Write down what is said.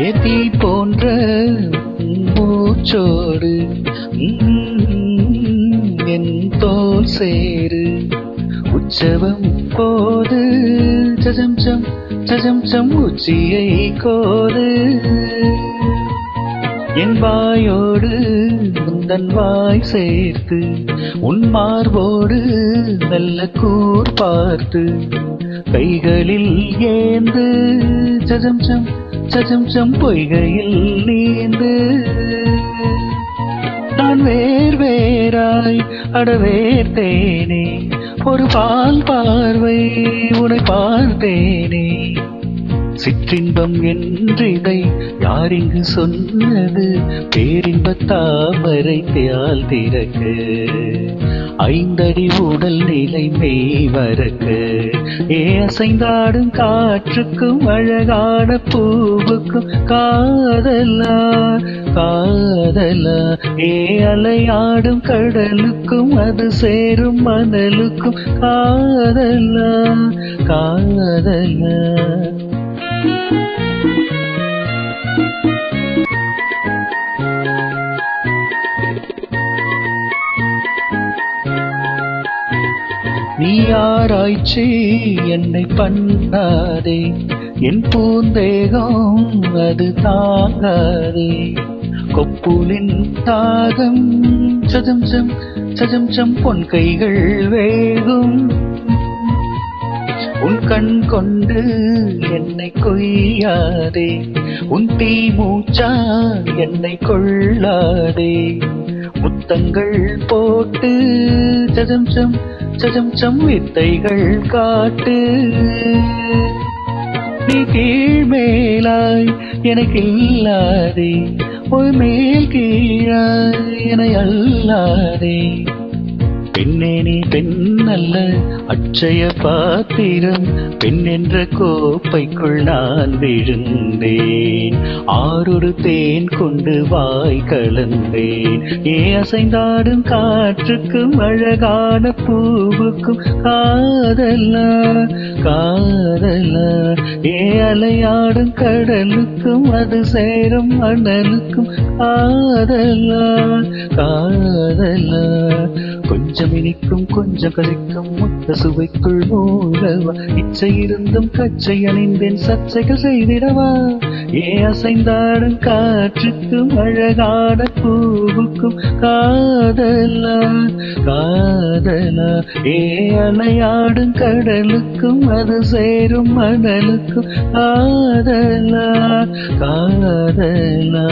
ஏத்தி போன்ற மூச்சோடு என் தோல் சேரு உற்சவம் போது சஜம் சம் உச்சியை கோது என் வாயோடு உந்தன் வாய் சேர்த்து உன் மார்போடு நல்ல கூர் பார்த்து கைகளில் ஏந்து சஜம் பொய்கையில் நீந்து நான் வேறாய் அடவேர்த்தேனே ஒரு பால் பார்வை உன்னை பார்த்தேனே சிற்றின்பம் என்றிதை யாரிங்கு சொன்னது பேரின்ப தாமரை தியால் திறக்க ஐந்தடி உடல் நிலை மெய் வரக்க அசைந்தாடும் காற்றுக்கும் அழகான பூவுக்கும் காதலா காதலா அலையாடும் கடலுக்கும் அது சேரும் மணலுக்கும் காதலா காதலா நீ ஆராய்ச்சி என்னை பண்ணாதே என் பூந்தேகம் அது தாங்காதே கொப்புலின் தாகம் சஜம் பொன் கைகள் வேகும் உன் கண் கொண்டு என்னை கொய்யாதே உன் தீ மூச்சா என்னை கொள்ளாதே முத்தங்கள் போட்டு சஜம் வித்தைகள் காட்டு நீ கீழ்மேலாய் எனக்கு இல்லாதே ஒரு மேல் கீழாய் என அல்லாதே பெண்ணே நீ பெண் அல்ல அட்சய பாத்திரம் பெண் என்ற கோப்பைக்குள் நான் விழுந்தேன் ஆறொரு தேன் கொண்டு வாய் கலந்தேன் அசைந்தாடும் காற்றுக்கும் அழகான பூவுக்கும் காதலா காதலா அலையாடும் கடலுக்கும் அது சேரும் மணலுக்கும் காதலா காதலா கொஞ்சம் இனிக்கும் கொஞ்சம் கழிக்கும் முத்த சுவைக்குள் மூலவா இச்சை இருந்தும் கச்சை அணிந்தேன் சர்ச்சைகள் செய்திடவா அசைந்தாடும் காற்றுக்கும் அழகான பூவுக்கும் காதலா காதலா அலையாடும் கடலுக்கும் அது சேரும் மணலுக்கும் காதலா காதலா